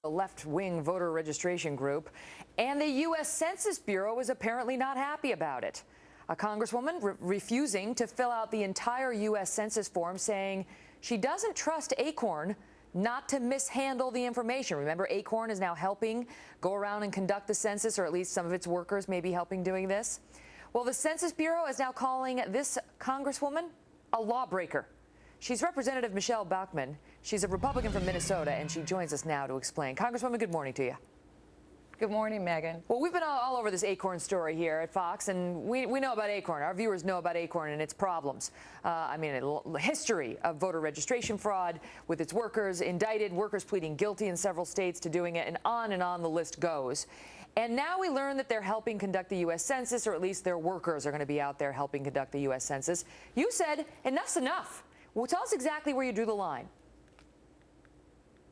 a left-wing voter registration group, and the U.S. Census Bureau is apparently not happy about it. A congresswoman refusing to fill out the entire U.S. Census form, saying she doesn't trust ACORN not to mishandle the information. Remember, ACORN is now helping go around and conduct the census, or at least some of its workers may be helping doing this. Well, the Census Bureau is now calling this congresswoman a lawbreaker. She's Representative Michelle Bachmann. She's a Republican from Minnesota, and she joins us now to explain. Congresswoman, good morning to you. Good morning, Megan. Well, we've been all over this ACORN story here at Fox, and we know about ACORN. Our viewers know about ACORN and its problems. I mean, a history of voter registration fraud with its workers indicted, workers pleading guilty in several states to doing it, and on the list goes. And now we learn that they're helping conduct the U.S. Census, or at least their workers are going to be out there helping conduct the U.S. Census. You said enough's enough. Well, tell us exactly where you drew the line.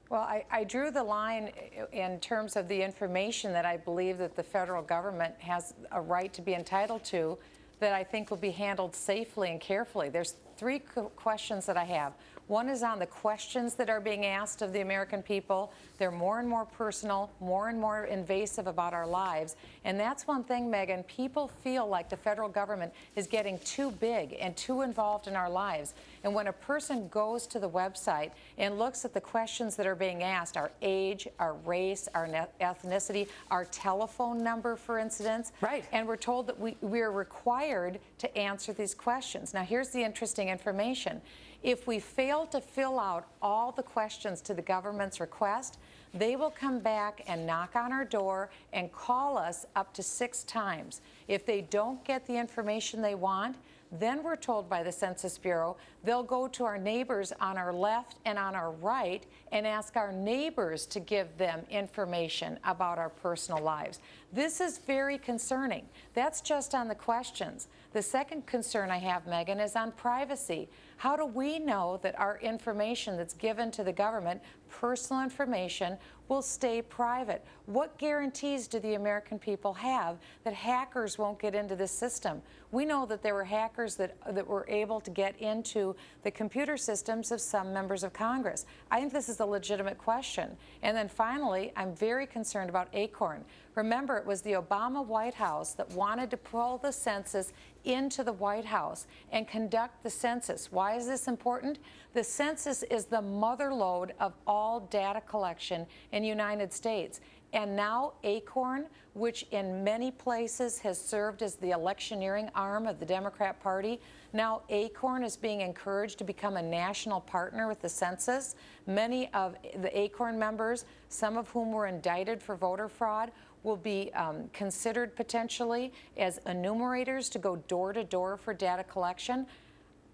Well, I drew the line in terms of the information that I believe that the federal government has a right to be entitled to, that I think will be handled safely and carefully. There's three questions that I have. One is on the questions that are being asked of the American people. They're more and more personal, more and more invasive about our lives. And that's one thing, Megan, people feel like the federal government is getting too big and too involved in our lives. And when a person goes to the website and looks at the questions that are being asked, our age, our race, our ethnicity, our telephone number, for instance, right, and we're told that we are required to answer these questions. Now, here's the interesting information. If we fail to fill out all the questions to the government's request, they will come back and knock on our door and call us up to 6 times. If they don't get the information they want, then we're told by the Census Bureau they'll go to our neighbors on our left and on our right and ask our neighbors to give them information about our personal lives. This is very concerning. That's just on the questions. The second concern I have, Megan, is on privacy. How do we know that our information that's given to the government, personal information, will stay private? What guarantees do the American people have that hackers won't get into this system? We know that there were hackers that were able to get into the computer systems of some members of Congress. I think this is a legitimate question. And then finally, I'm very concerned about ACORN. Remember, it was the Obama White House that wanted to pull the census into the White House and conduct the census. Why is this important? The census is the motherlode of all data collection in the United States. And now ACORN, which in many places has served as the electioneering arm of the Democrat Party, now ACORN is being encouraged to become a national partner with the census. Many of the ACORN members, some of whom were indicted for voter fraud, will be considered potentially as enumerators to go door to door for data collection.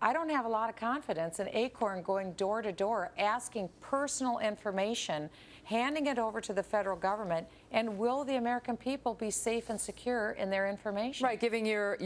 I don't have a lot of confidence in ACORN going door to door, asking personal information, handing it over to the federal government, and will the American people be safe and secure in their information? Right, giving your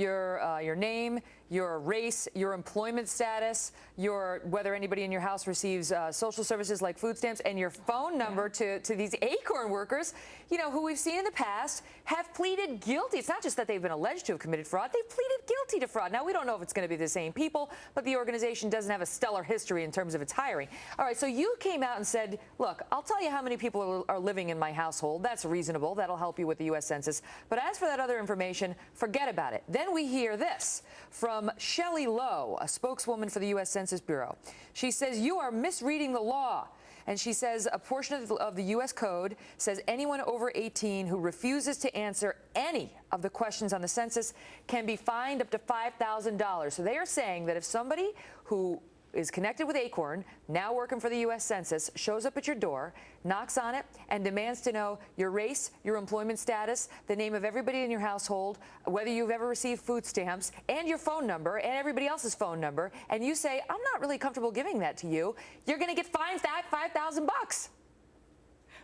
name, your race, your employment status, whether anybody in your house receives social services like food stamps, and your phone number to these ACORN workers, you know, who we've seen in the past have pleaded guilty. It's not just that they've been alleged to have committed fraud, they've pleaded guilty to fraud. Now, we don't know if it's going to be the same people, but the organization doesn't have a stellar history in terms of its hiring. All right, so you came out and said, look, I'll tell you how many people are living in my household. That's reasonable. That'll help you with the U.S. Census. But as for that other information, forget about it. Then we hear this from Shelley Lowe, a spokeswoman for the U.S. Census Bureau. She says, you are misreading the law. And she says a portion of the U.S. Code says anyone over 18 who refuses to answer any of the questions on the census can be fined up to $5,000. So they are saying that if somebody who is connected with ACORN, now working for the U.S. Census, shows up at your door, knocks on it, and demands to know your race, your employment status, the name of everybody in your household, whether you've ever received food stamps, and your phone number, and everybody else's phone number, and you say, I'm not really comfortable giving that to you, you're going to get fined $5,000.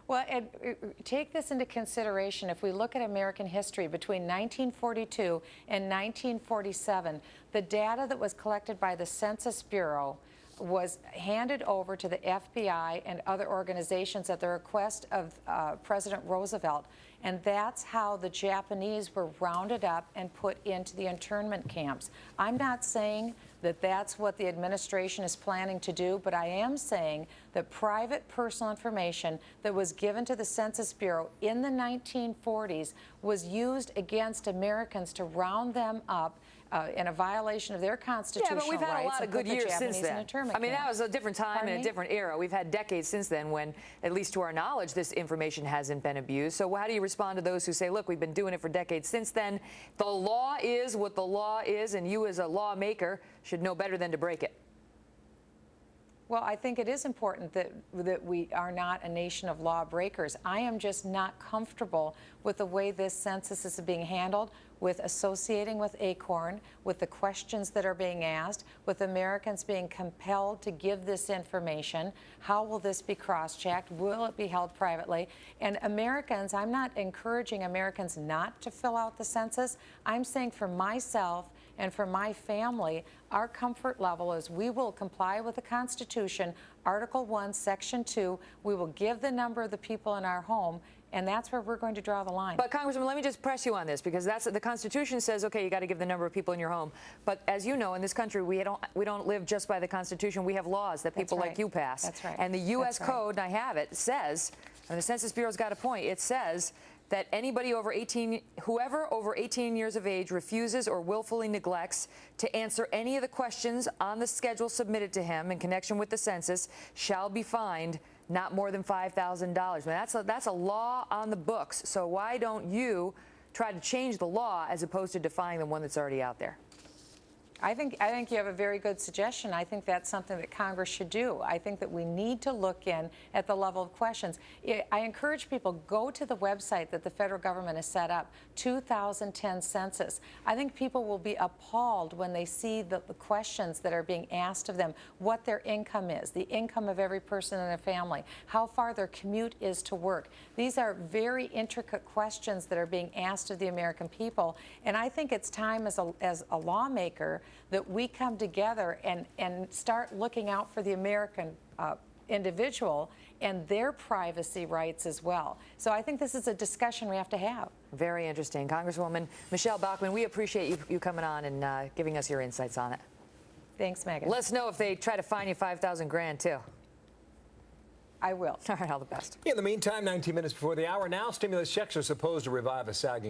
Well, and take this into consideration. If we look at American history between 1942 and 1947, the data that was collected by the Census Bureau was handed over to the FBI and other organizations at the request of President Roosevelt. And that's how the Japanese were rounded up and put into the internment camps. I'm not saying that that's what the administration is planning to do, but I am saying that private personal information that was given to the Census Bureau in the 1940s was used against Americans to round them up in a violation of their constitutional rights. Yeah, but we've had a lot of good years since then. I mean, that was a different time and a different era. We've had decades since then when, at least to our knowledge, this information hasn't been abused. So how do you respond to those who say, look, we've been doing it for decades since then. The law is what the law is, and you as a lawmaker should know better than to break it? Well, I think it is important that we are not a nation of lawbreakers. I am just not comfortable with the way this census is being handled, with associating with ACORN, with the questions that are being asked, with Americans being compelled to give this information. How will this be cross-checked? Will it be held privately? And Americans, I'm not encouraging Americans not to fill out the census. I'm saying for myself and for my family, our comfort level is we will comply with the Constitution, Article 1, Section 2. We will give the number of the people in our home, and that's where we're going to draw the line. But Congresswoman, let me just press you on this, because that's the Constitution says, okay, you got to give the number of people in your home. But as you know, in this country, we don't live just by the Constitution. We have laws that people like you pass. That's right. And the U.S. Code, and I have it, says, and the Census Bureau's got a point, it says that anybody over 18, whoever over 18 years of age refuses or willfully neglects to answer any of the questions on the schedule submitted to him in connection with the census shall be fined not more than $5,000. That's a law on the books. So why don't you try to change the law as opposed to defying the one that's already out there? I think you have a very good suggestion. I think that's something that Congress should do. I think that we need to look in at the level of questions. I encourage people, go to the website that the federal government has set up, 2010 Census. I think people will be appalled when they see the questions that are being asked of them, what their income is, the income of every person in a family, how far their commute is to work. These are very intricate questions that are being asked of the American people, and I think it's time as a lawmaker that we come together and start looking out for the American individual and their privacy rights as well. So I think this is a discussion we have to have. Very interesting. Congresswoman Michelle Bachmann, we appreciate you coming on and giving us your insights on it. Thanks, Megan. Let us know if they try to fine you $5,000 grand too. I will. All right, all the best. In the meantime, 19 minutes before the hour now, stimulus checks are supposed to revive a sagging